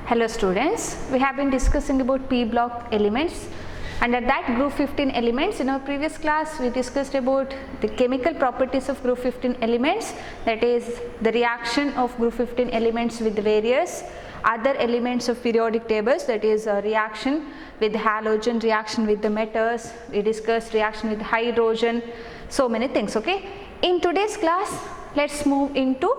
Hello students, we have been discussing about p block elements. Under that group 15 elements, in our previous class we discussed about the chemical properties of group 15 elements, that is the reaction of group 15 elements with various other elements of periodic tables, that is reaction with halogen, reaction with the metals, we discussed reaction with hydrogen, so many things. Okay, in today's class let's move into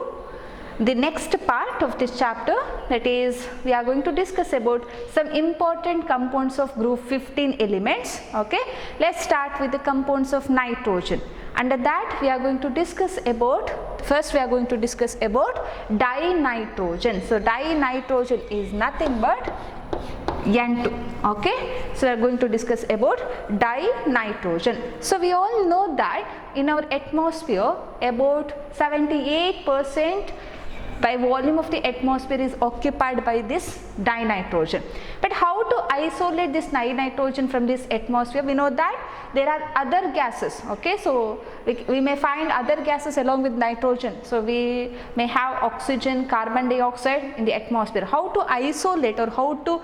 the next part of this chapter, that is we are going to discuss about some important compounds of group 15 elements. Okay, let's start with the compounds of nitrogen. Under that we are going to discuss about, first we are going to discuss about dinitrogen. So dinitrogen is nothing but N2. Okay, so we are going to discuss about dinitrogen. So we all know that in our atmosphere about 78% by volume of the atmosphere is occupied by this dinitrogen. But how to isolate this dinitrogen from this atmosphere? We know that there are other gases. Okay, so we may find other gases along with nitrogen. So we may have oxygen, carbon dioxide in the atmosphere. How to isolate or how to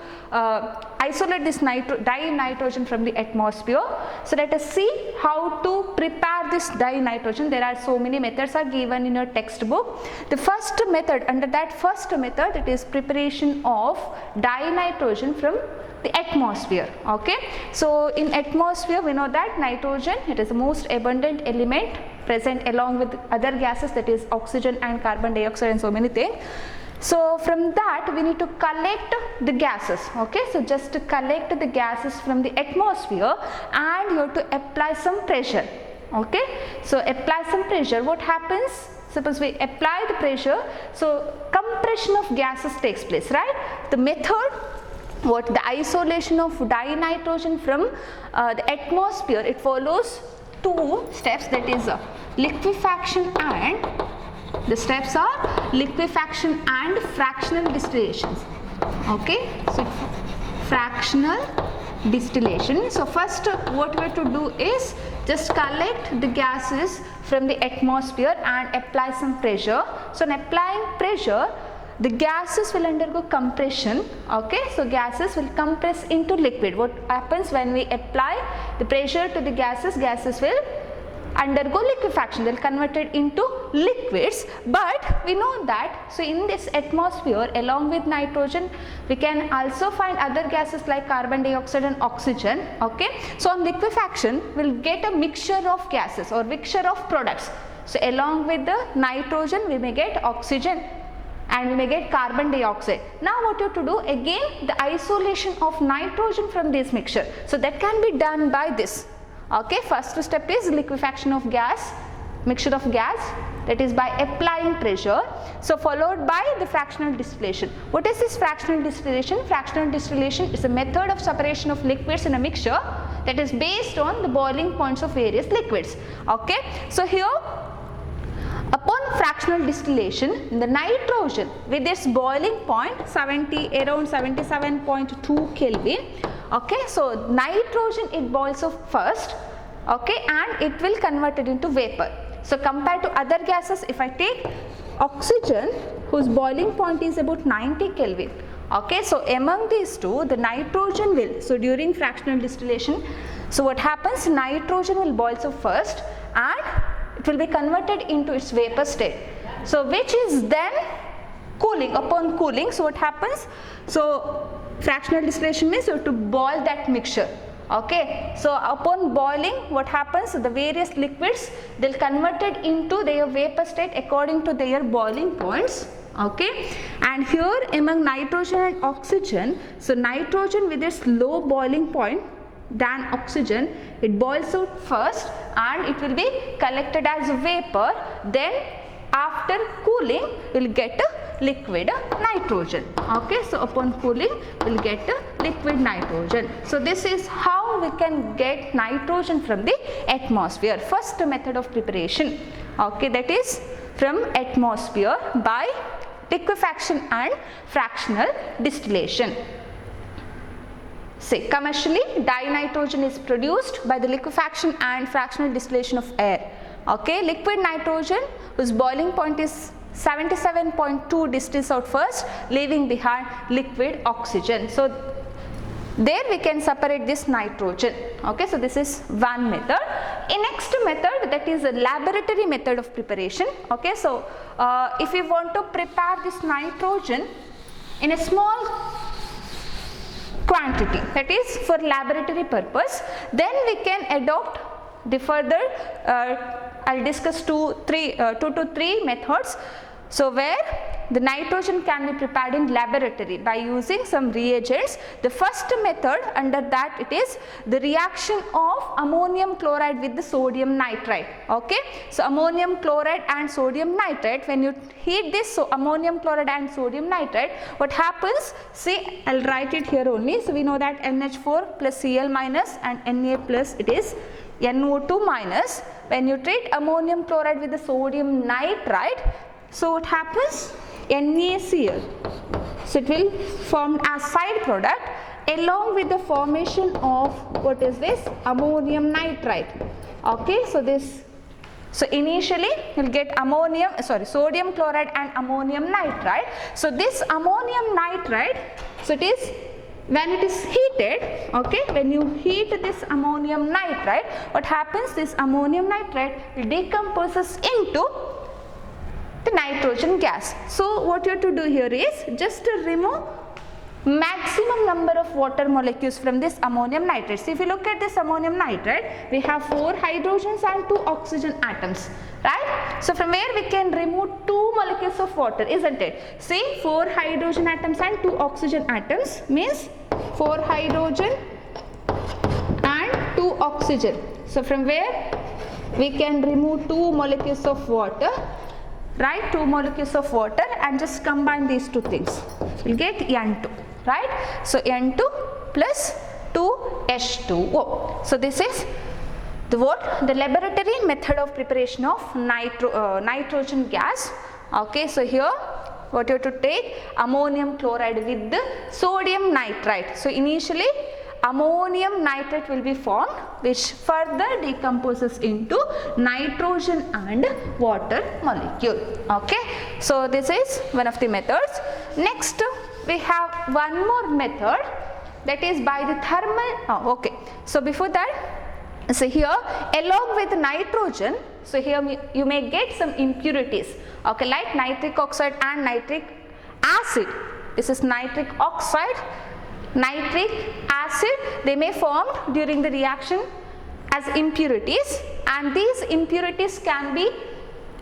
isolate this dinitrogen from the atmosphere? So let us see how to prepare this dinitrogen. There are so many methods are given in your textbook. The first method, under that first method, it is preparation of dinitrogen from the atmosphere. Okay, so in atmosphere we know that nitrogen, it is the most abundant element present along with other gases, that is oxygen and carbon dioxide and so many things. So from that we need to collect the gases. Okay, so just to collect the gases from the atmosphere and you have to apply some pressure. Okay, so apply some pressure. What happens? Suppose we apply the pressure, so compression of gases takes place, right? The method, what the isolation of dinitrogen from the atmosphere, it follows two steps, that is liquefaction, and the steps are liquefaction and fractional distillations. Okay, so fractional distillation. So first what we have to do is just collect the gases from the atmosphere and apply some pressure. So in applying pressure, the gases will undergo compression. Okay, so gases will compress into liquid. What happens when we apply the pressure to the gases? Gases will undergo liquefaction, they will convert it into liquids. But we know that, so in this atmosphere along with nitrogen we can also find other gases like carbon dioxide and oxygen. Okay, so on liquefaction we will get a mixture of gases or mixture of products. So along with the nitrogen we may get oxygen and we may get carbon dioxide. Now what you have to do, again the isolation of nitrogen from this mixture. So that can be done by this. Okay, first step is liquefaction of gas, mixture of gas, that is by applying pressure. So followed by the fractional distillation. What is this fractional distillation? Fractional distillation is a method of separation of liquids in a mixture that is based on the boiling points of various liquids. Okay, so here upon fractional distillation, the nitrogen with its boiling point around 77.2 Kelvin. Okay, so nitrogen it boils off first. Okay, and it will convert it into vapor. So compared to other gases, if I take oxygen whose boiling point is about 90 Kelvin. Okay, so among these two the nitrogen will, so during fractional distillation, so what happens, nitrogen will boil off first and it will be converted into its vapor state, so which is then cooling. Upon cooling, so what happens, so fractional distillation means you have to boil that mixture. Okay, so upon boiling what happens, the various liquids they'll convert it into their vapor state according to their boiling points. Okay, and here among nitrogen and oxygen, so nitrogen with its low boiling point than oxygen, it boils out first and it will be collected as vapor, then after cooling we will get a liquid nitrogen. Okay, so upon cooling we will get a liquid nitrogen. So this is how we can get nitrogen from the atmosphere. First method of preparation, okay, that is from atmosphere by liquefaction and fractional distillation. Say commercially dinitrogen is produced by the liquefaction and fractional distillation of air. Okay, liquid nitrogen whose boiling point is 77.2 distills out first, leaving behind liquid oxygen. So there we can separate this nitrogen. Okay, so this is one method. A next method, that is a laboratory method of preparation. Okay, so if we want to prepare this nitrogen in a small quantity, that is for laboratory purpose, then we can adopt the further I'll discuss two to three methods. So where the nitrogen can be prepared in laboratory by using some reagents. The first method, under that it is the reaction of ammonium chloride with the sodium nitrite. Okay, so ammonium chloride and sodium nitrite, when you heat this, so ammonium chloride and sodium nitrite, what happens, see, I'll write it here only. So we know that NH4 plus Cl minus and Na plus, it is NO2 minus. When you treat ammonium chloride with the sodium nitrite, so what happens, NaCl, so it will form as side product along with the formation of, what is this, ammonium nitrite. Okay, so this, so initially you will get sodium chloride and ammonium nitrite. So this ammonium nitrite, so it is, when it is heated, okay, when you heat this ammonium nitrite, what happens, this ammonium nitrite decomposes into the nitrogen gas. So what you have to do here is just to remove maximum number of water molecules from this ammonium nitrate. So if you look at this ammonium nitrate, we have 4 hydrogens and 2 oxygen atoms, right? So from where we can remove 2 molecules of water, isn't it? See, 4 hydrogen atoms and 2 oxygen atoms means 4 hydrogen and 2 oxygen. So from where we can remove 2 molecules of water, right, 2 molecules of water, and just combine these two things, we'll get N2, right? So N2 plus 2H2O. So this is the laboratory method of preparation of nitrogen gas. Okay, so here what you have to take, ammonium chloride with the sodium nitrite. So initially ammonium nitrate will be formed, which further decomposes into nitrogen and water molecule. Okay, so this is one of the methods. Next we have one more method, that is by the thermal. Okay, so before that, so here along with nitrogen, so here you may get some impurities, okay, like nitric oxide and nitric acid. This is nitric oxide, nitric acid, they may form during the reaction as impurities, and these impurities can be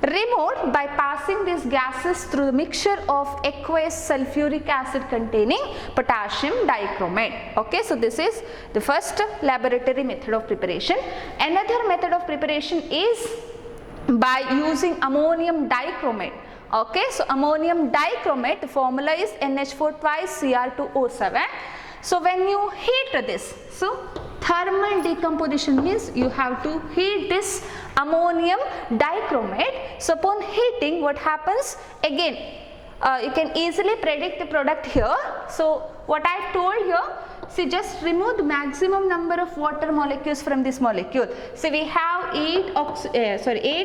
removed by passing these gases through the mixture of aqueous sulfuric acid containing potassium dichromate. Okay, so this is the first laboratory method of preparation. Another method of preparation is by using ammonium dichromate. Okay, so ammonium dichromate, the formula is NH4 twice Cr2O7. So when you heat this, so thermal decomposition means you have to heat this ammonium dichromate. So upon heating, what happens, again you can easily predict the product here. So what I told here, see, just remove the maximum number of water molecules from this molecule. So we have 8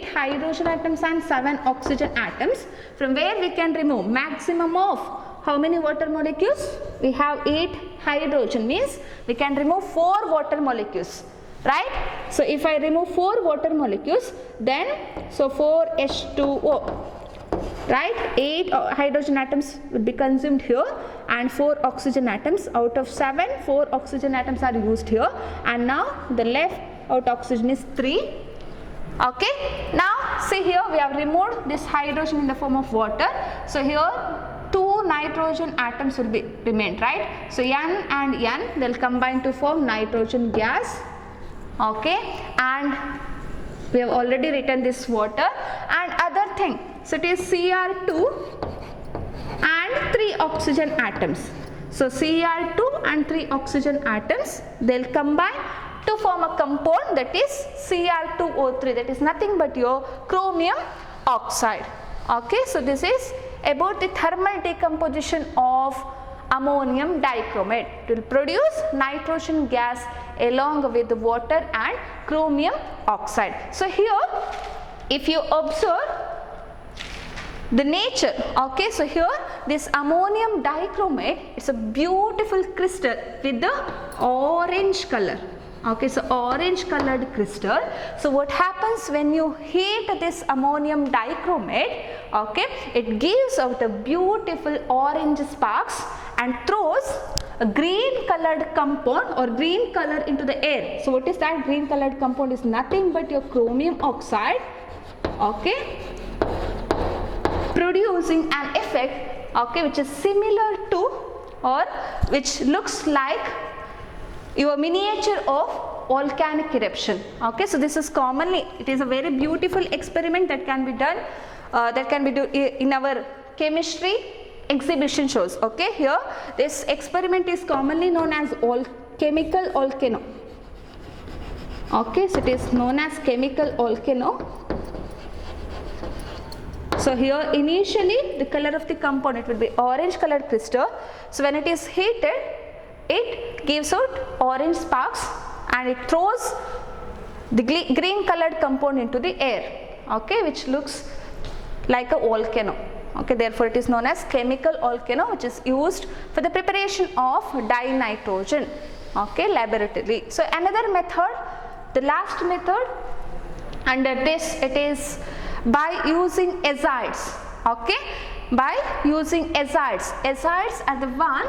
hydrogen atoms and 7 oxygen atoms, from where we can remove maximum of how many water molecules? We have 8 hydrogen, means we can remove 4 water molecules, right? So if I remove 4 water molecules, then so 4H2O, right? 8 hydrogen atoms will be consumed here and 4 oxygen atoms. Out of 7, 4 oxygen atoms are used here, and now the left out oxygen is 3. Okay, now see here we have removed this hydrogen in the form of water. So here 2 nitrogen atoms will be remained, right? So N and N, they will combine to form nitrogen gas. Okay, and we have already written this water. And other thing, so it is Cr2 and 3 oxygen atoms. So Cr2 and 3 oxygen atoms, they will combine to form a compound, that is Cr2O3, that is nothing but your chromium oxide. Okay, so this is about the thermal decomposition of ammonium dichromate. It will produce nitrogen gas along with the water and chromium oxide. So here if you observe the nature. Okay, so here this ammonium dichromate, it's a beautiful crystal with the orange color. Okay, so orange colored crystal. So what happens when you heat this ammonium dichromate, okay, it gives out a beautiful orange sparks and throws a green colored compound or green color into the air. So what is that green colored compound? Is nothing but your chromium oxide, okay, producing an effect, okay, which is similar to or which looks like your miniature of volcanic eruption. Okay, so this is commonly, it is a very beautiful experiment that can be done, in our chemistry exhibition shows. Okay, here this experiment is commonly known as chemical volcano. Okay, so it is known as chemical volcano. So here initially the color of the compound, it will be orange colored crystal. So when it is heated, it gives out orange sparks and it throws the green colored compound into the air, okay, which looks like a volcano. Okay, therefore it is known as chemical volcano, which is used for the preparation of dinitrogen, okay, laboratory. So another method, the last method under this, it is by using azides. Okay, by using azides. Azides are the one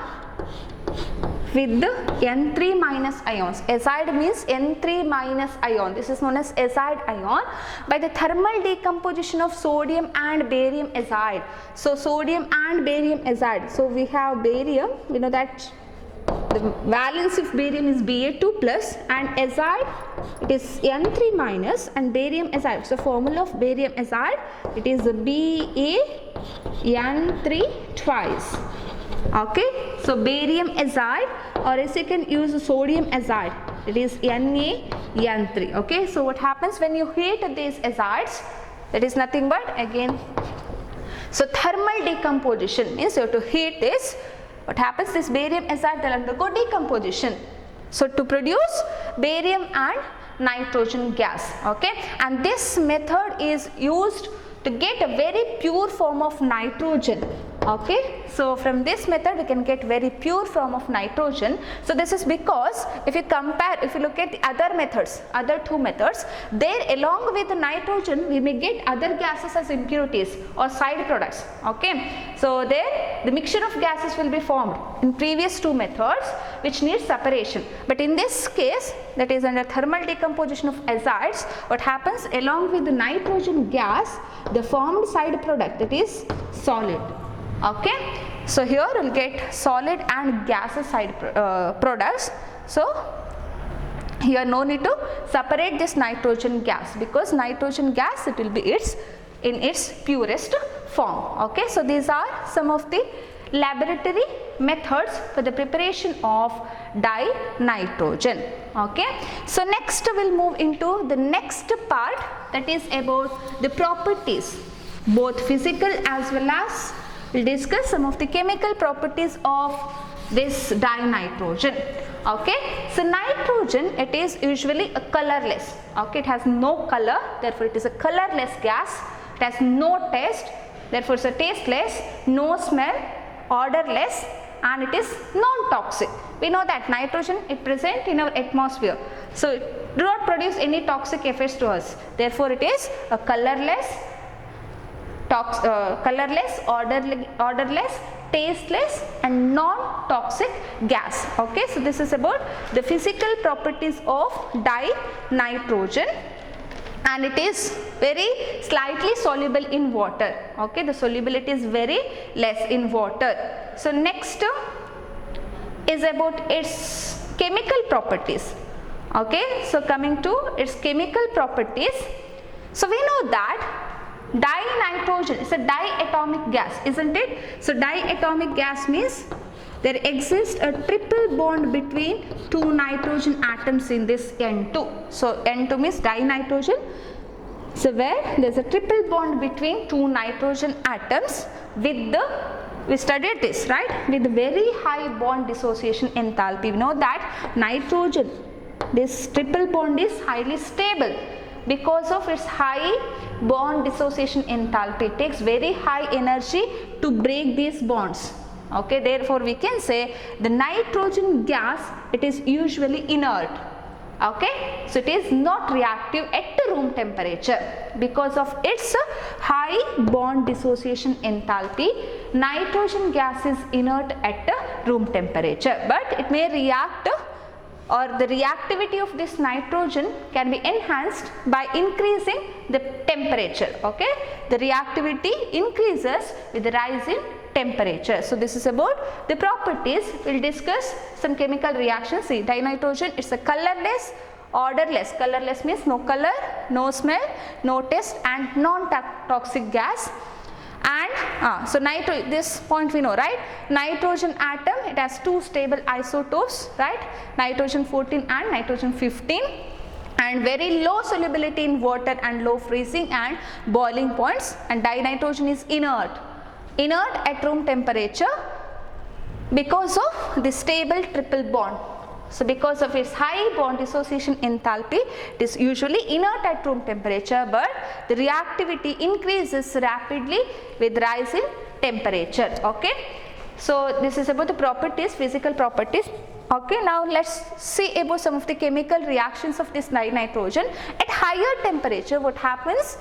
with the N3 minus ions. Azide means N3 minus ion. This is known as azide ion by the thermal decomposition of sodium and barium azide. So sodium and barium azide. So we have barium, we know that the valence of barium is Ba2 plus and azide it is N3 minus and barium azide. So formula of barium azide, it is BaN3 twice. Okay, so barium azide, or else you can use sodium azide, it is NaN3. Okay, so what happens when you heat these azides, that is nothing but again, so thermal decomposition means you have to heat this. What happens, this barium azide will undergo decomposition, so to produce barium and nitrogen gas. Okay, and this method is used to get a very pure form of nitrogen. Okay, so from this method we can get very pure form of nitrogen. So this is because if you compare, if you look at the other methods, other two methods, there along with the nitrogen we may get other gases as impurities or side products. Okay, so there the mixture of gases will be formed in previous two methods which need separation, but in this case, that is under thermal decomposition of azides, what happens, along with the nitrogen gas, the formed side product, that is solid. Okay, so here we will get solid and gaseous side products. So here no need to separate this nitrogen gas, because nitrogen gas, it will be in its purest form. Okay, so these are some of the laboratory methods for the preparation of dinitrogen. Okay, so next we will move into the next part, that is about the properties, both physical as well as we will discuss some of the chemical properties of this dinitrogen. Okay, so nitrogen, it is usually a colorless. Okay, it has no color, therefore it is a colorless gas. It has no taste, therefore it is a tasteless, no smell, odorless, and it is non-toxic. We know that nitrogen is present in our atmosphere, so it do not produce any toxic effects to us. Therefore it is a colorless, odorless, tasteless and non-toxic gas. Okay, so this is about the physical properties of dinitrogen, and it is very slightly soluble in water. Okay, the solubility is very less in water. So next is about its chemical properties. Okay, so coming to its chemical properties, so we know that dinitrogen is a diatomic gas, isn't it? So diatomic gas means there exists a triple bond between two nitrogen atoms in this N2. So N2 means dinitrogen. So where there is a triple bond between two nitrogen atoms with the, we studied this, right, with very high bond dissociation enthalpy. We know that nitrogen, this triple bond is highly stable, because of its high bond dissociation enthalpy. It takes very high energy to break these bonds. Okay, therefore we can say the nitrogen gas, it is usually inert. Okay, so it is not reactive at room temperature because of its high bond dissociation enthalpy. Nitrogen gas is inert at room temperature, but it may react, or the reactivity of this nitrogen can be enhanced by increasing the temperature. Okay, the reactivity increases with the rise in temperature. So this is about the properties. We'll discuss some chemical reactions. See, dinitrogen, it's a colorless, odorless. Colorless means no color, no smell, no taste, and non-toxic gas. And so this point we know, right? Nitrogen atom, it has two stable isotopes, right? Nitrogen 14 and nitrogen 15, and very low solubility in water and low freezing and boiling points. And dinitrogen is inert at room temperature because of the stable triple bond. So because of its high bond dissociation enthalpy, it is usually inert at room temperature, but the reactivity increases rapidly with rise in temperature. Okay, so this is about the properties, physical properties. Okay, now let's see about some of the chemical reactions of this dinitrogen. At higher temperature, what happens?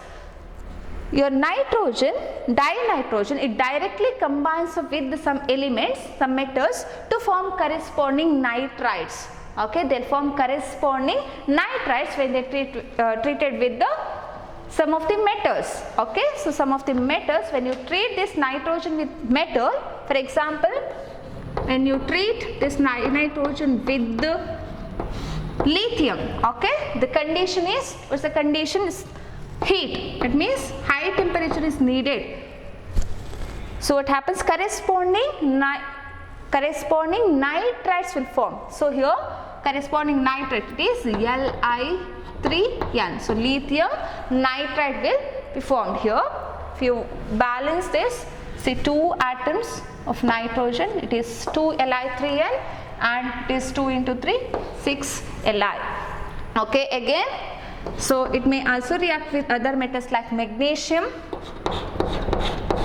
Your nitrogen, dinitrogen, it directly combines with some elements, some metals, to form corresponding nitrides. Okay, they'll form corresponding nitrides when they treated with some of the metals. Okay, so some of the metals, when you treat this nitrogen with metal, for example, when you treat this nitrogen with the lithium, okay, the condition is, what's the condition? Is heat. It means high temperature is needed. So what happens? Corresponding nitrides will form. So here corresponding nitrate, it is Li3n. So lithium nitride will be formed here. If you balance this, see, 2 atoms of nitrogen, it is 2 Li3n, and it is 2 into 3, 6 Li. Okay, again, so it may also react with other metals like magnesium.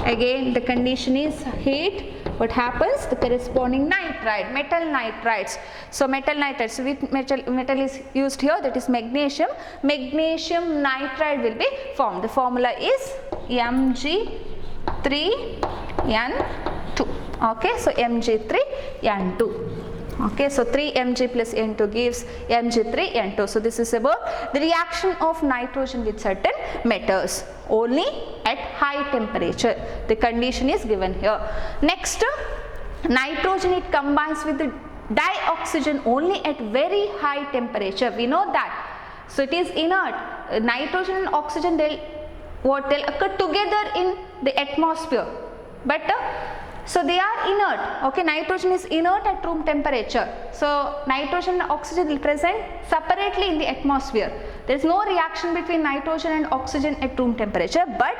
Again, the condition is heat. What happens? The corresponding nitride, metal nitrides. So metal nitrides, so which metal is used here? That is magnesium. Magnesium nitride will be formed. The formula is Mg3n2. Okay, so Mg3n2. Okay, so 3Mg plus N2 gives Mg3N2. So this is about the reaction of nitrogen with certain metals only at high temperature. The condition is given here. Next, nitrogen, it combines with the dioxygen only at very high temperature. We know that. So it is inert. Nitrogen and oxygen, they'll occur together in the atmosphere, but so they are inert. Okay, nitrogen is inert at room temperature. So nitrogen and oxygen will present separately in the atmosphere. There is no reaction between nitrogen and oxygen at room temperature, but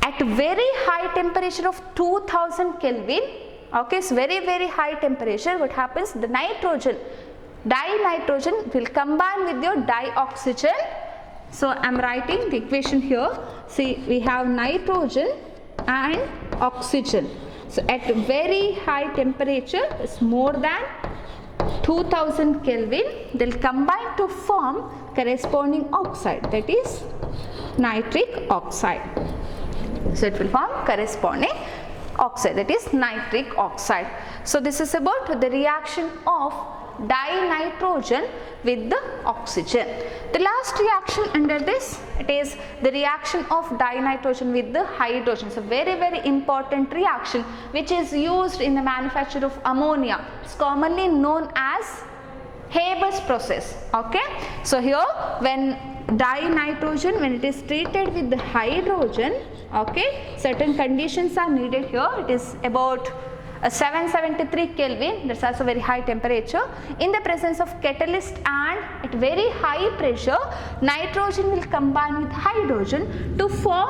at very high temperature of 2000 Kelvin, okay, so very high temperature, what happens? The nitrogen, dinitrogen will combine with your dioxygen. So I am writing the equation here. See, we have nitrogen and oxygen. So at very high temperature, is more than 2000 Kelvin, they will combine to form corresponding oxide, that is nitric oxide. So it will form corresponding oxide, that is nitric oxide. So this is about the reaction of dinitrogen with the oxygen. The last reaction under this, it is the reaction of dinitrogen with the hydrogen. So very important reaction which is used in the manufacture of ammonia. It's commonly known as Haber's process. Okay, so here when dinitrogen, when it is treated with the hydrogen, okay, certain conditions are needed here. It is about 773 Kelvin, that's also very high temperature. In the presence of catalyst and at very high pressure, nitrogen will combine with hydrogen to form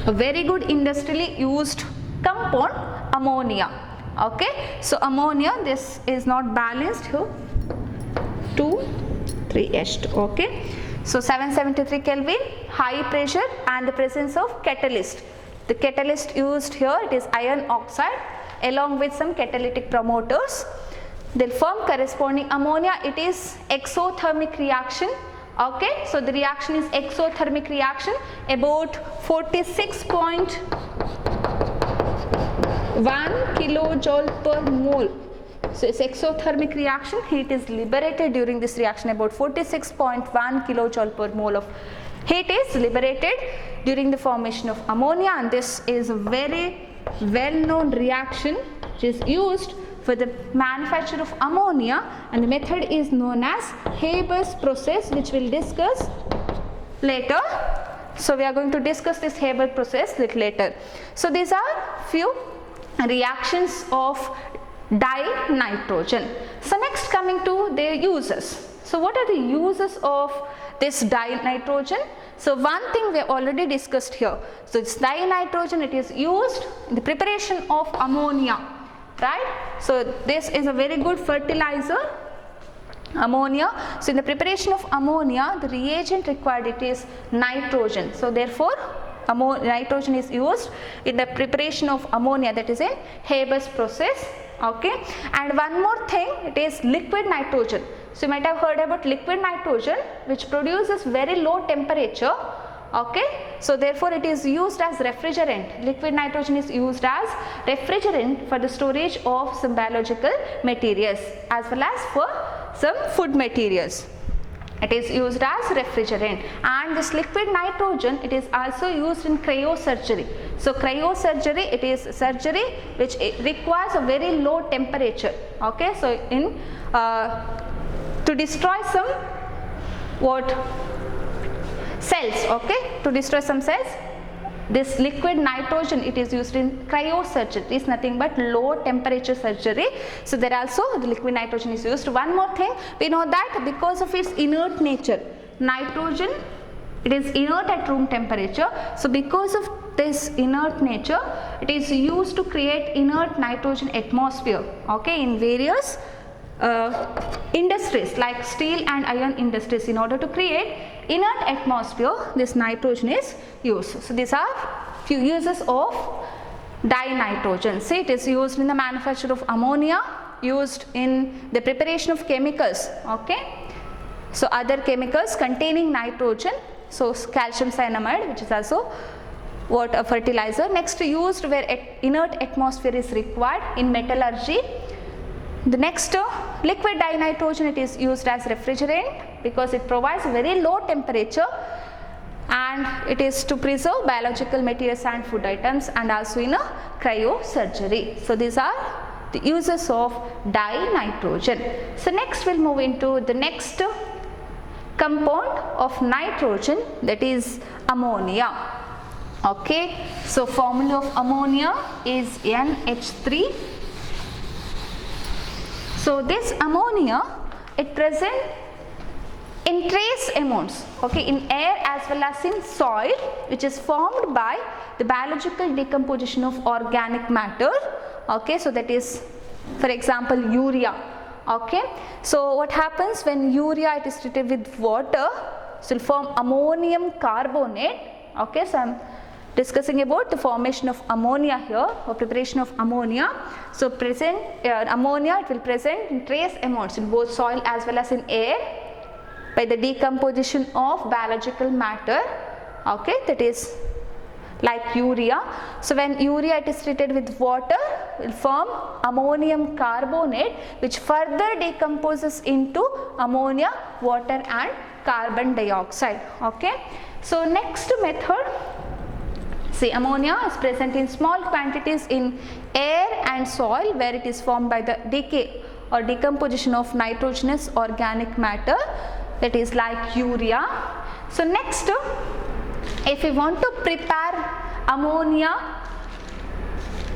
a very good industrially used compound, ammonia. Okay, so ammonia, this is not balanced here. 2, H2. Okay. So 773 Kelvin, high pressure and the presence of catalyst. The catalyst used here, it is iron oxide along with some catalytic promoters. They'll form corresponding ammonia. It is exothermic reaction. Okay, so the reaction is exothermic reaction, about 46.1 kilojoule per mole. So it's exothermic reaction, heat is liberated during this reaction, about 46.1 kilojoule per mole of heat is liberated during the formation of ammonia, and this is a very well known reaction which is used for the manufacture of ammonia, and the method is known as Haber's process, which we'll discuss later. So we are going to discuss this Haber process little later. So these are few reactions of dinitrogen. So next coming to their uses. So what are the uses of this dinitrogen? So one thing we have already discussed here. So this dinitrogen, it is used in the preparation of ammonia, right? So this is a very good fertilizer, ammonia. So in the preparation of ammonia, the reagent required, it is nitrogen. So therefore nitrogen is used in the preparation of ammonia, that is in Haber's process. Okay, and one more thing, it is liquid nitrogen. So you might have heard about liquid nitrogen, which produces very low temperature. Okay, so therefore it is used as refrigerant. Liquid nitrogen is used as refrigerant for the storage of some biological materials as well as for some food materials. It is used as refrigerant, and this liquid nitrogen, it is also used in cryosurgery. So cryosurgery, it is surgery which requires a very low temperature. Okay, so in to destroy some cells, okay, to destroy some cells, this liquid nitrogen, it is used in cryosurgery. It is nothing but low temperature surgery. So there also the liquid nitrogen is used. One more thing, we know that because of its inert nature, nitrogen, it is inert at room temperature. So because of this inert nature, it is used to create inert nitrogen atmosphere, okay, in various industries like steel and iron industries. In order to create inert atmosphere, this nitrogen is used. So these are few uses of dinitrogen. See, it is used in the manufacture of ammonia, used in the preparation of chemicals. Okay, so other chemicals containing nitrogen, so calcium cyanamide, which is also what a fertilizer. Next, used where inert atmosphere is required in metallurgy. The next, liquid dinitrogen, it is used as refrigerant because it provides very low temperature, and it is to preserve biological materials and food items, and also in a cryosurgery. So these are the uses of dinitrogen. So next we'll move into the next compound of nitrogen, that is ammonia. Okay, so formula of ammonia is NH3. So this ammonia, it present in trace amounts, okay, in air as well as in soil, which is formed by the biological decomposition of organic matter. Okay, so that is, for example, urea. Okay, so what happens when urea, it is treated with water, so it will form ammonium carbonate. Okay, so I am discussing about the formation of ammonia here, or preparation of ammonia. So present ammonia, it will present in trace amounts in both soil as well as in air by the decomposition of biological matter. Okay, that is like urea. So when urea, it is treated with water, it will form ammonium carbonate, which further decomposes into ammonia, water and carbon dioxide. Okay, so next method, see, ammonia is present in small quantities in air and soil where it is formed by the decay or decomposition of nitrogenous organic matter, that is like urea. So next, if we want to prepare ammonia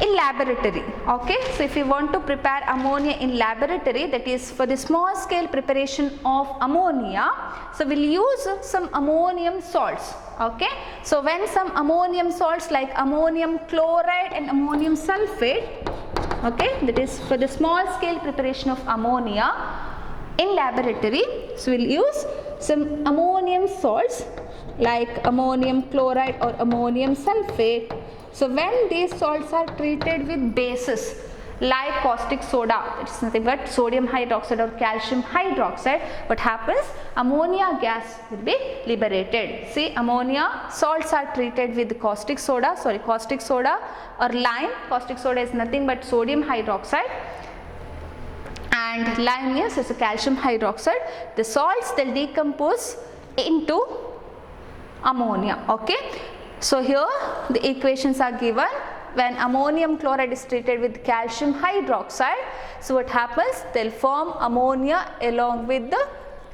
in laboratory, okay, so if you want to prepare ammonia in laboratory, that is for the small scale preparation of ammonia, so we'll use some ammonium salts. Okay, so when some ammonium salts like ammonium chloride and ammonium sulfate, okay, that is for the small scale preparation of ammonia, In laboratory, so we'll use some ammonium salts like ammonium chloride or ammonium sulfate. So when these salts are treated with bases like caustic soda, it's nothing but sodium hydroxide or calcium hydroxide, what happens? Ammonia gas will be liberated. See, ammonia salts are treated with caustic soda or lime. Caustic soda is nothing but sodium hydroxide and lime means it's a calcium hydroxide. The salts, they'll decompose into ammonia. Okay, so here the equations are given. When ammonium chloride is treated with calcium hydroxide, so what happens? They'll form ammonia along with the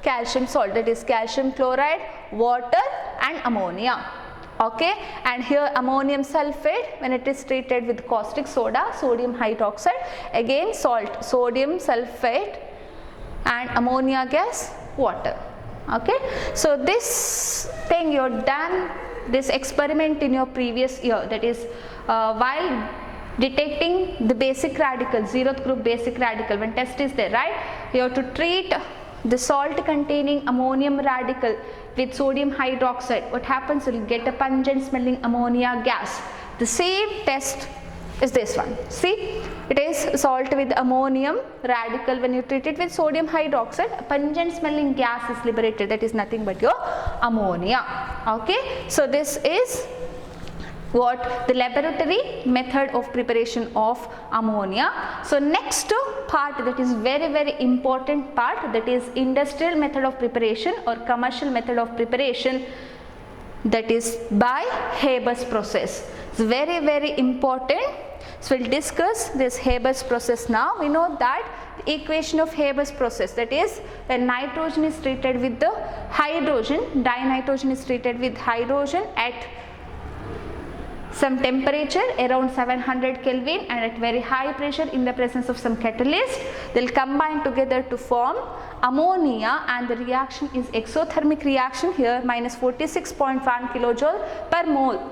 calcium salt, that is calcium chloride, water and ammonia. Okay, and here ammonium sulfate, when it is treated with caustic soda, sodium hydroxide, again salt, sodium sulfate and ammonia gas, water. Okay, so this thing you're done, this experiment in your previous year, that is while detecting the basic radical, 0th group basic radical, when test is there, right, you have to treat the salt containing ammonium radical with sodium hydroxide. What happens? You will get a pungent smelling ammonia gas. The same test is this one. See, it is salt with ammonium radical. When you treat it with sodium hydroxide, a pungent smelling gas is liberated, that is nothing but your ammonia. Okay, so this is what the laboratory method of preparation of ammonia. So next part, that is very important part, that is industrial method of preparation or commercial method of preparation, that is by Haber's process. It's very important. So we'll discuss this Haber's process now. We know that the equation of Haber's process, that is when nitrogen is treated with the hydrogen, dinitrogen is treated with hydrogen at some temperature around 700 Kelvin and at very high pressure in the presence of some catalyst, they'll combine together to form ammonia, and the reaction is exothermic reaction. Here minus 46.1 kilojoule per mole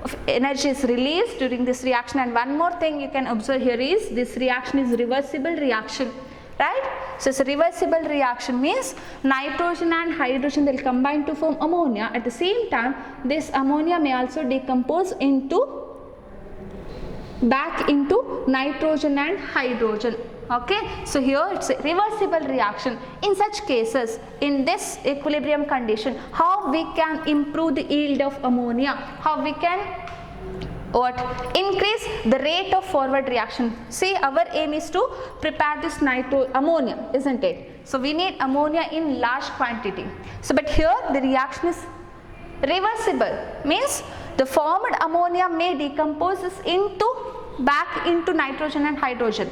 of energy is released during this reaction. And one more thing you can observe here is this reaction is reversible reaction, right? So it's a reversible reaction, means nitrogen and hydrogen will combine to form ammonia. At the same time, this ammonia may also decompose back into nitrogen and hydrogen. Okay, so here it's a reversible reaction. In such cases, in this equilibrium condition, how we can improve the yield of ammonia, how we can increase the rate of forward reaction. See, our aim is to prepare this ammonia, isn't it? So we need ammonia in large quantity. So but here the reaction is reversible, means the formed ammonia may decompose back into nitrogen and hydrogen.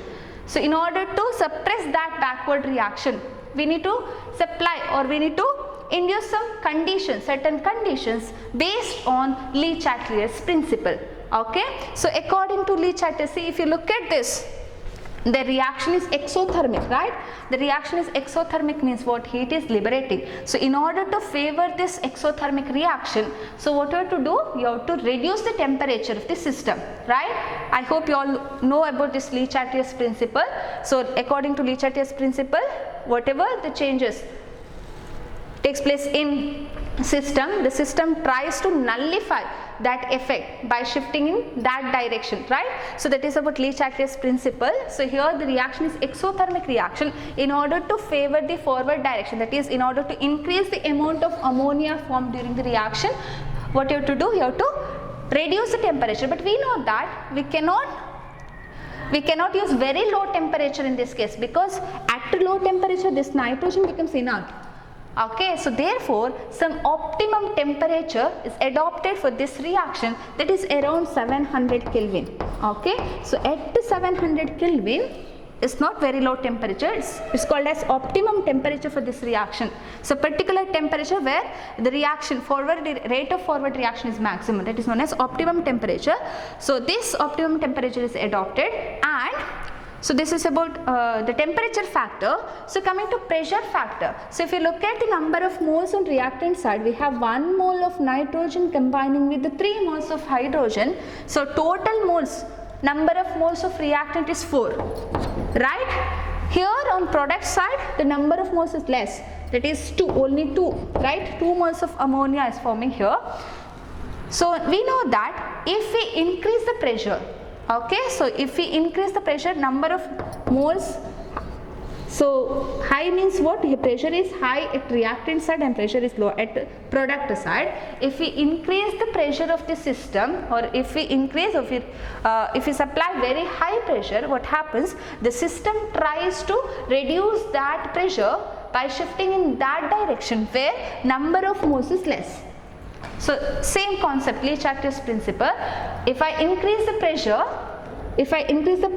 So in order to suppress that backward reaction, we need to supply or we need to induce some conditions, certain conditions based on Le Chatelier's principle. Okay, so according to Le Chatelier, see, if you look at this, the reaction is exothermic, right? The reaction is exothermic, means what? Heat is liberating. So in order to favor this exothermic reaction, so what you have to do? You have to reduce the temperature of the system, right? I hope you all know about this Le Chatelier's principle. So according to Le Chatelier's principle, whatever the changes takes place in system, the system tries to nullify that effect by shifting in that direction, right? So that is about Le Chatelier's principle. So here the reaction is exothermic reaction. In order to favor the forward direction, that is in order to increase the amount of ammonia formed during the reaction, what you have to do? You have to reduce the temperature. But we know that we cannot use very low temperature in this case, because at low temperature this nitrogen becomes inert. Okay, so therefore some optimum temperature is adopted for this reaction, that is around 700 Kelvin. Okay, so at 700 Kelvin is not very low temperature, it's called as optimum temperature for this reaction. So particular temperature where the reaction rate of forward reaction is maximum, that is known as optimum temperature. So this optimum temperature is adopted, and so this is about the temperature factor. So coming to pressure factor. So if you look at the number of moles on reactant side, we have 1 mole of nitrogen combining with the 3 moles of hydrogen. So total moles, number of moles of reactant is 4, right? here on product side the number of moles is less, that is 2, only 2, right? 2 moles of ammonia is forming here. So we know that if we increase the pressure, okay, so if we increase the pressure, number of moles, so high means what? Pressure is high at reactant side and pressure is low at product side. If we increase the pressure of the system, or if we increase, if we supply very high pressure, what happens? The system tries to reduce that pressure by shifting in that direction where number of moles is less. So same concept, Le-Chatelier's principle. If I increase the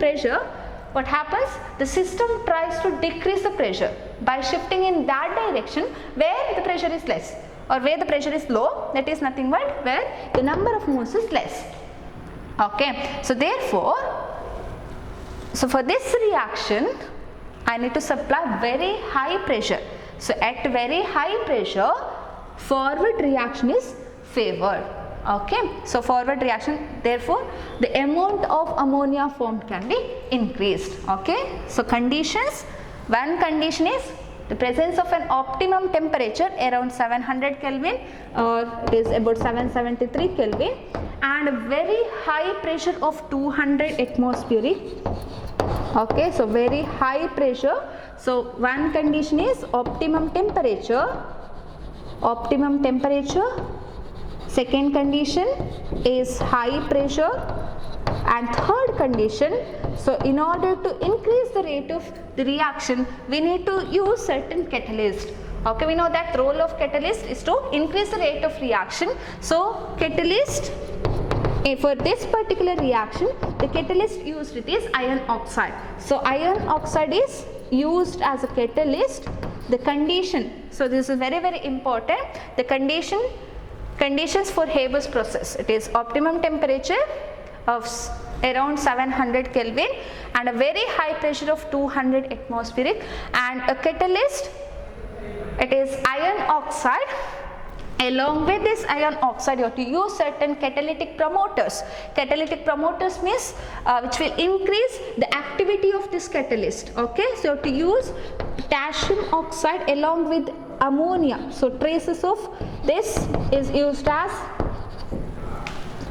pressure, what happens? The system tries to decrease the pressure by shifting in that direction where the pressure is less, or where the pressure is low, that is nothing but where the number of moles is less. Okay, so therefore, so for this reaction I need to supply very high pressure. So at very high pressure, forward reaction is favored. Okay, so forward reaction, therefore the amount of ammonia formed can be increased. Okay, so conditions, one condition is the presence of an optimum temperature around 700 Kelvin, or it is about 773 Kelvin, and a very high pressure of 200 atmospheric. Okay, so very high pressure. So one condition is optimum temperature. Second condition is high pressure, and third condition, so in order to increase the rate of the reaction, we need to use certain catalyst. Okay, we know that role of catalyst is to increase the rate of reaction. So catalyst, for this particular reaction, the catalyst used it is iron oxide. So iron oxide is used as a catalyst. The condition, so this is very important, the conditions for Haber's process, it is optimum temperature of around 700 Kelvin and a very high pressure of 200 atmospheric, and a catalyst, it is iron oxide. Along with this iron oxide, you have to use certain catalytic promoters. Catalytic promoters means which will increase the activity of this catalyst. Okay, so you have to use potassium oxide along with ammonia. So traces of this is used as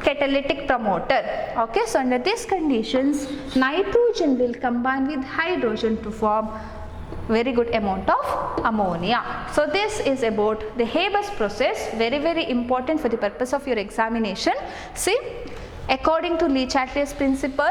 catalytic promoter. Okay, so under these conditions, nitrogen will combine with hydrogen to form very good amount of ammonia. So this is about the Haber's process, very important for the purpose of your examination. See, according to Le-Chatelier's principle,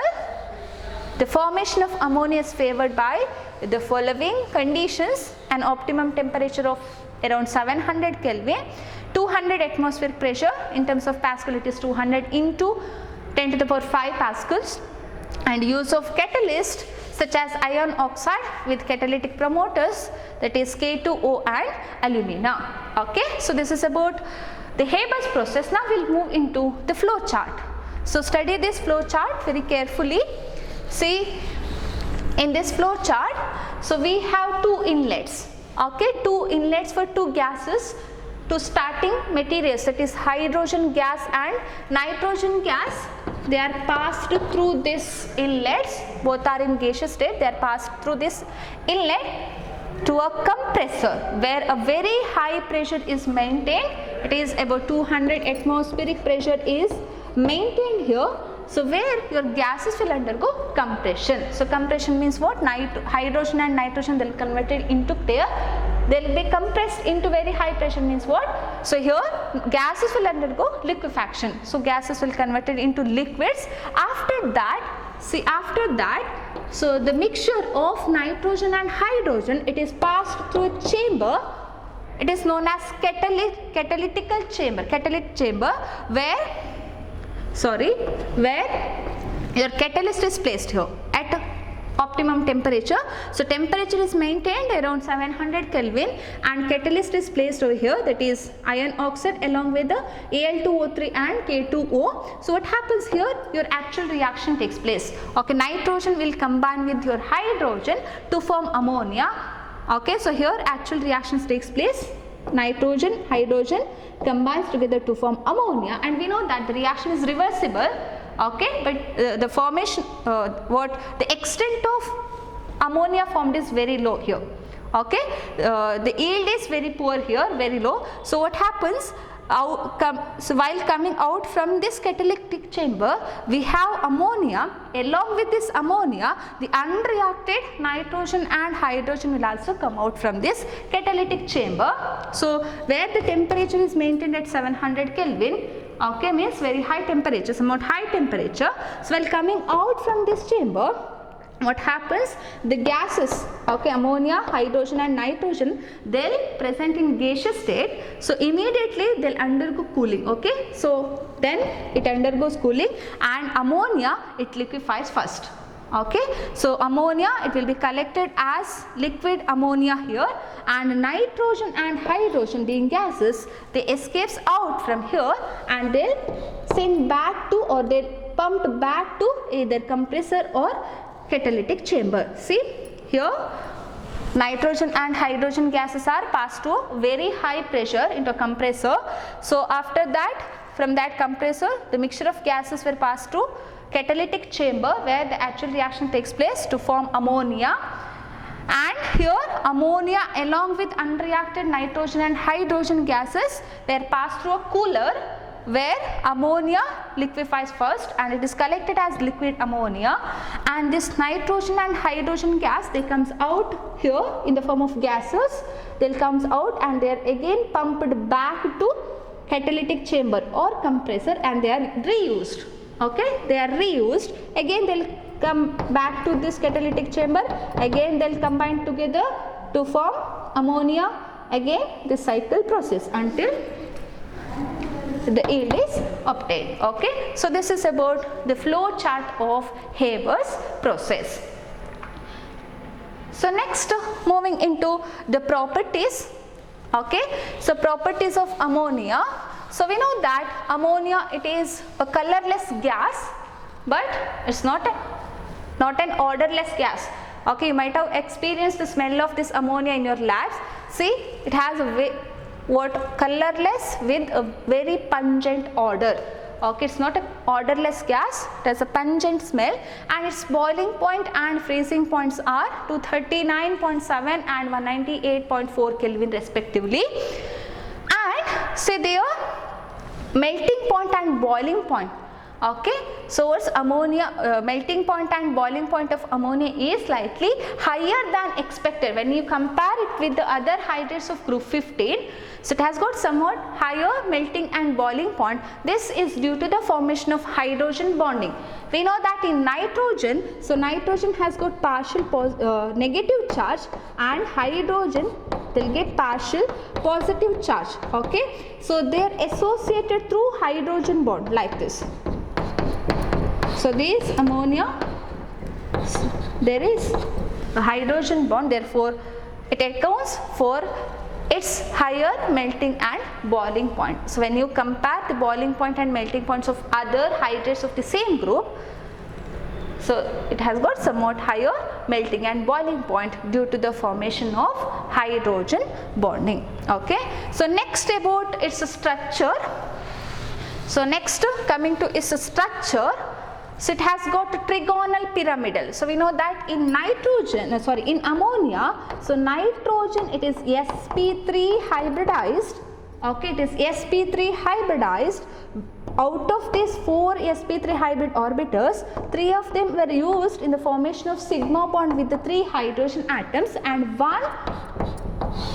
the formation of ammonia is favored by the following conditions: an optimum temperature of around 700 Kelvin, 200 atmospheric pressure, in terms of Pascal it is 200 into 10 to the power 5 Pascals, and use of catalyst such as iron oxide with catalytic promoters, that is K2O and alumina. Okay, so this is about the Haber's process. Now we will move into the flow chart. So study this flow chart very carefully. See, in this flow chart, so we have two inlets. Okay, two inlets for two gases, two starting materials, that is hydrogen gas and nitrogen gas. They are passed through this inlets, both are in gaseous state, they are passed through this inlet to a compressor where a very high pressure is maintained. It is about 200 atmospheric pressure is maintained here. So where your gases will undergo compression. So compression means what? Hydrogen and nitrogen, they will converted into clear. They will be compressed into very high pressure means what? So here gases will undergo liquefaction. So gases will converted into liquids. After that, see, after that, so the mixture of nitrogen and hydrogen, it is passed through a chamber. It is known as catalytic chamber, where your catalyst is placed here at optimum temperature. So temperature is maintained around 700 Kelvin and catalyst is placed over here, that is iron oxide along with the Al2O3 and K2O. So what happens here? Your actual reaction takes place. Okay, nitrogen will combine with your hydrogen to form ammonia. Okay, so here actual reactions takes place. Nitrogen, hydrogen combines together to form ammonia, and we know that the reaction is reversible. Okay, but the formation, the extent of ammonia formed is very low here. Okay, the yield is very poor here, very low. So what happens? So while coming out from this catalytic chamber, we have ammonia. Along with this ammonia, the unreacted nitrogen and hydrogen will also come out from this catalytic chamber. So where the temperature is maintained at 700 Kelvin, okay, means very high temperature, somewhat high temperature. So while coming out from this chamber, what happens? The gases, okay, ammonia, hydrogen and nitrogen, they'll present in gaseous state. So immediately they'll undergo cooling. Okay, so then it undergoes cooling and ammonia, it liquefies first. Okay, so ammonia, it will be collected as liquid ammonia here, and nitrogen and hydrogen being gases, they escapes out from here and they'll sent back to, or they'll pumped back to either compressor or catalytic chamber. See here, nitrogen and hydrogen gases are passed to very high pressure into a compressor. So after that, from that compressor, the mixture of gases were passed to catalytic chamber where the actual reaction takes place to form ammonia. And here ammonia along with unreacted nitrogen and hydrogen gases were passed through a cooler where ammonia liquefies first and it is collected as liquid ammonia, and this nitrogen and hydrogen gas, they comes out here in the form of gases. They'll comes out and they are again pumped back to catalytic chamber or compressor and they are reused. Okay, they are reused. Again they'll come back to this catalytic chamber. Again they'll combine together to form ammonia. Again this cycle process until the yield is obtained. Okay, so this is about the flow chart of Haber's process. So next, moving into the properties. Okay, so properties of ammonia. So we know that ammonia, it is a colorless gas, but it's not an odorless gas. Okay, you might have experienced the smell of this ammonia in your labs. See, it has a colorless with a very pungent odor. Okay, it's not an odorless gas, it has a pungent smell, and its boiling point and freezing points are 239.7 and 198.4 Kelvin respectively. And say their melting point and boiling point. Okay, so what's ammonia, melting point and boiling point of ammonia is slightly higher than expected when you compare it with the other hydrates of group 15. So it has got somewhat higher melting and boiling point. This is due to the formation of hydrogen bonding. We know that in nitrogen, so nitrogen has got partial negative charge and hydrogen they'll get partial positive charge. Okay, so they are associated through hydrogen bond like this. So this ammonia, there is a hydrogen bond, therefore it accounts for its higher melting and boiling point. So when you compare the boiling point and melting points of other hydrates of the same group, so it has got somewhat higher melting and boiling point due to the formation of hydrogen bonding. Okay, so next about its structure. So next, coming to its structure, so it has got a trigonal pyramidal. So we know that in in ammonia, so nitrogen, it is sp3 hybridized. Okay, it is sp3 hybridized. Out of these 4 sp3 hybrid orbitals, 3 of them were used in the formation of sigma bond with the 3 hydrogen atoms, and one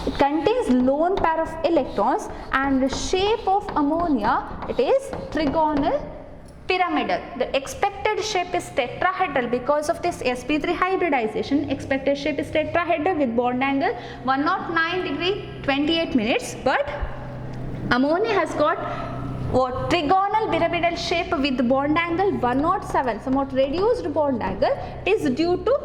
it contains lone pair of electrons, and the shape of ammonia, it is trigonal pyramidal. The expected shape is tetrahedral because of this sp3 hybridization. Expected shape is tetrahedral with bond angle 109 degree 28 minutes, but ammonia has got what trigonal pyramidal shape with bond angle 107, somewhat reduced bond angle. It is due to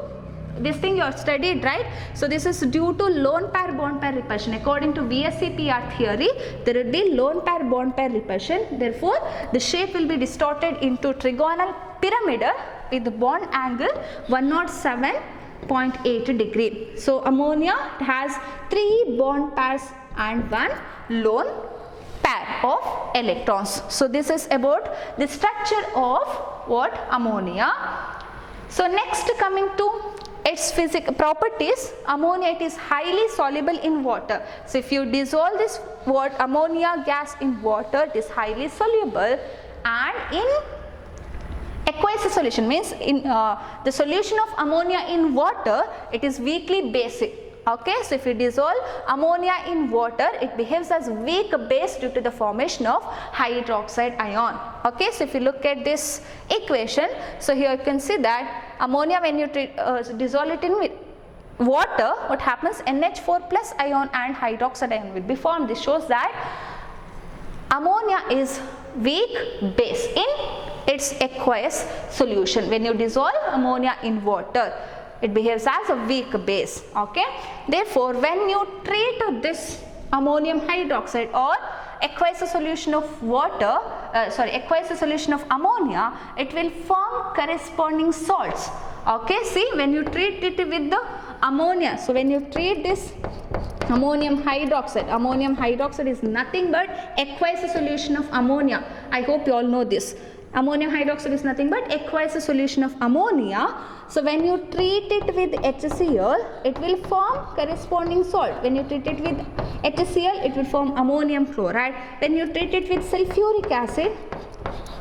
this thing you have studied, right? So this is due to lone pair bond pair repulsion. According to VSEPR theory, there will be lone pair bond pair repulsion. Therefore, the shape will be distorted into trigonal pyramidal with the bond angle 107.8 degree. So ammonia has 3 bond pairs and 1 lone pair of electrons. So this is about the structure of what? Ammonia. So next, coming to its its physical properties, ammonia, it is highly soluble in water. So if you dissolve this ammonia gas in water, it is highly soluble, and in aqueous solution means in the solution of ammonia in water, it is weakly basic. Okay, so if you dissolve ammonia in water, it behaves as weak base due to the formation of hydroxide ion. Okay, so if you look at this equation, so here you can see that ammonia, when you dissolve it in water, what happens, NH4 plus ion and hydroxide ion will be formed. This shows that ammonia is weak base in its aqueous solution. When you dissolve ammonia in water, it behaves as a weak base. Okay, therefore when you treat this ammonium hydroxide or aqueous solution of water, aqueous solution of ammonia, it will form corresponding salts. Okay, see, when you treat it with the ammonia, so when you treat this ammonium hydroxide is nothing but aqueous solution of ammonia. I hope you all know this. Ammonium hydroxide is nothing but aqueous solution of ammonia. So when you treat it with HCl, it will form corresponding salt. When you treat it with HCl, it will form ammonium chloride. When you treat it with sulfuric acid,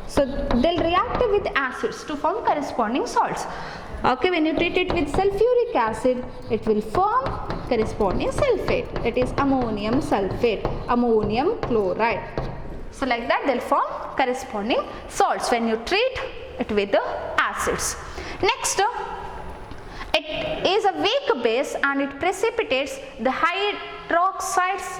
so they'll react with acids to form corresponding salts. Okay, when you treat it with sulfuric acid, it will form corresponding sulfate, that is ammonium sulfate, ammonium chloride. So like that they'll form corresponding salts when you treat it with the acids. Next, it is a weak base and it precipitates the hydroxides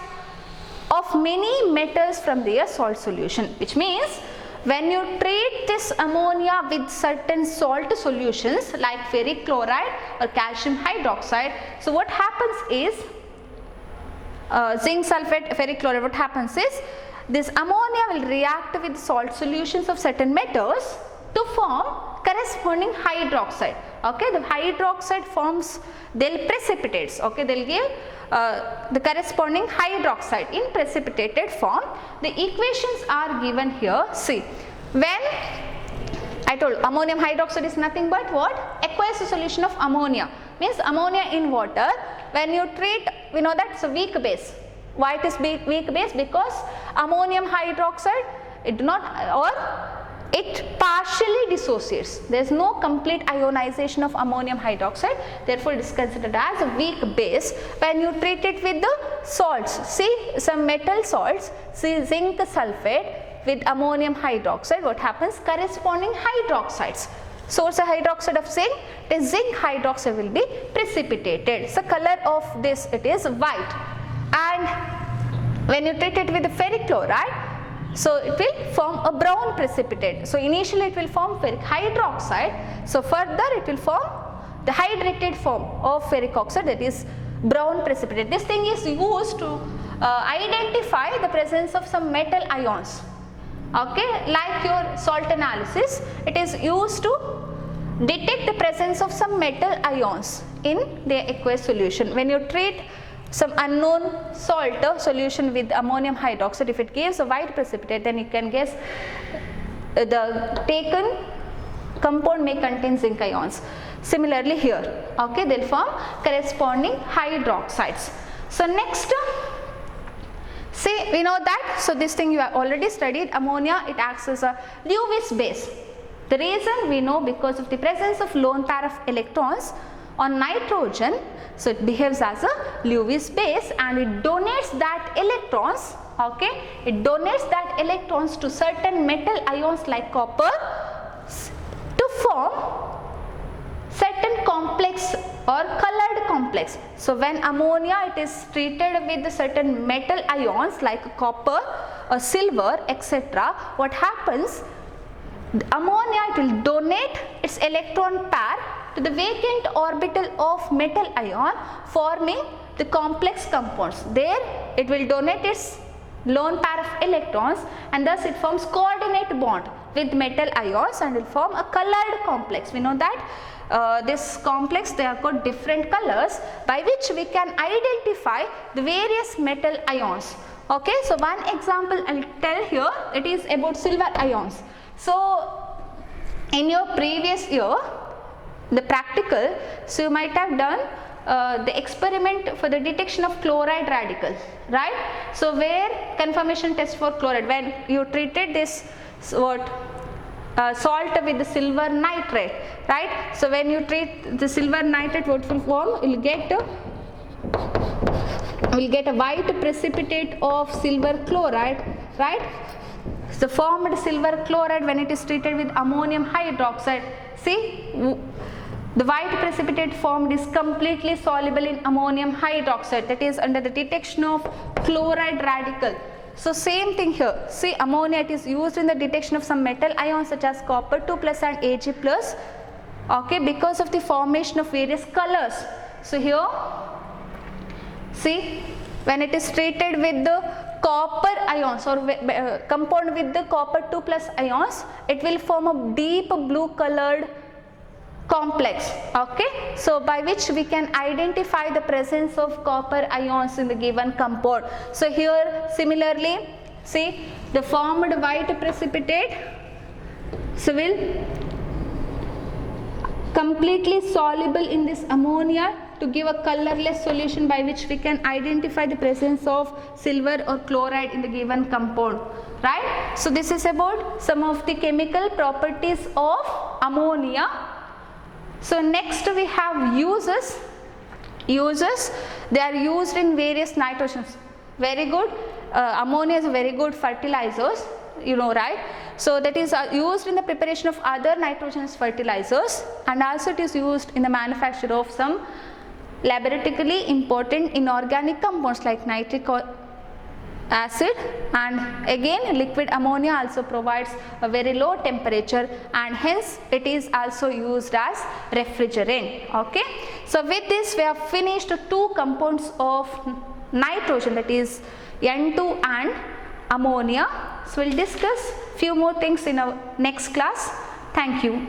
of many metals from their salt solution, which means when you treat this ammonia with certain salt solutions like ferric chloride or calcium hydroxide, so what happens is zinc sulfate, ferric chloride, what happens is this ammonia will react with salt solutions of certain metals to form corresponding hydroxide. Okay, the hydroxide forms, they'll precipitates. Okay, they'll give the corresponding hydroxide in precipitated form. The equations are given here. See, when I told ammonium hydroxide is nothing but what? Aqueous solution of ammonia, means ammonia in water. When you treat, we know that it's a weak base. Why it is weak base? Because ammonium hydroxide, it do not, or it partially dissociates. There is no complete ionization of ammonium hydroxide, therefore it is considered as a weak base. When you treat it with the salts, see some metal salts, see zinc sulfate with ammonium hydroxide, what happens? Corresponding hydroxides. So what's the hydroxide of zinc? The zinc hydroxide will be precipitated. So color of this, it is white. And when you treat it with the ferric chloride, so it will form a brown precipitate. So initially it will form ferric hydroxide. So further it will form the hydrated form of ferric oxide, that is brown precipitate. This thing is used to identify the presence of some metal ions. Okay, like your salt analysis, it is used to detect the presence of some metal ions in the aqueous solution. When you treat some unknown salt solution with ammonium hydroxide, if it gives a white precipitate, then you can guess the taken compound may contain zinc ions. Similarly here, okay, they'll form corresponding hydroxides. So next, see, we know that, so this thing you have already studied, ammonia, it acts as a Lewis base. The reason we know, because of the presence of lone pair of electrons on nitrogen, so it behaves as a Lewis base and it donates that electrons, okay, it donates that electrons to certain metal ions like copper to form certain complex or colored complex. So when ammonia, it is treated with certain metal ions like copper or silver, etc., what happens? The ammonia, it will donate its electron pair to the vacant orbital of metal ion, forming the complex compounds. There it will donate its lone pair of electrons and thus it forms coordinate bond with metal ions and will form a colored complex. We know that this complex, they have got different colors by which we can identify the various metal ions. Okay, so one example I will tell here, it is about silver ions. So in your previous year, the practical, so you might have done the experiment for the detection of chloride radical, right? So where conformation test for chloride, when you treated this salt with the silver nitrate, right? So when you treat the silver nitrate, what will form? You will get a white precipitate of silver chloride, right? So formed silver chloride, when it is treated with ammonium hydroxide, see, the white precipitate formed is completely soluble in ammonium hydroxide, that is under the detection of chloride radical. So same thing here, see, ammonia, it is used in the detection of some metal ions such as copper 2 plus and Ag plus, okay, because of the formation of various colors. So here, see, when it is treated with the copper ions or compound with the copper 2 plus ions, it will form a deep blue colored complex, okay, so by which we can identify the presence of copper ions in the given compound. So here similarly, see, the formed white precipitate, so will completely soluble in this ammonia to give a colorless solution by which we can identify the presence of silver or chloride in the given compound, right? So this is about some of the chemical properties of ammonia. So next we have uses. They are used in various nitrogens. Very good. Ammonia is a very good fertilizers, you know, right? So that is used in the preparation of other nitrogenous fertilizers, and also it is used in the manufacture of some laboratorically important inorganic compounds like nitric acid, and again liquid ammonia also provides a very low temperature, and hence it is also used as refrigerant, okay. So with this we have finished 2 compounds of nitrogen, that is N2 and ammonia. So we will discuss few more things in our next class. Thank you.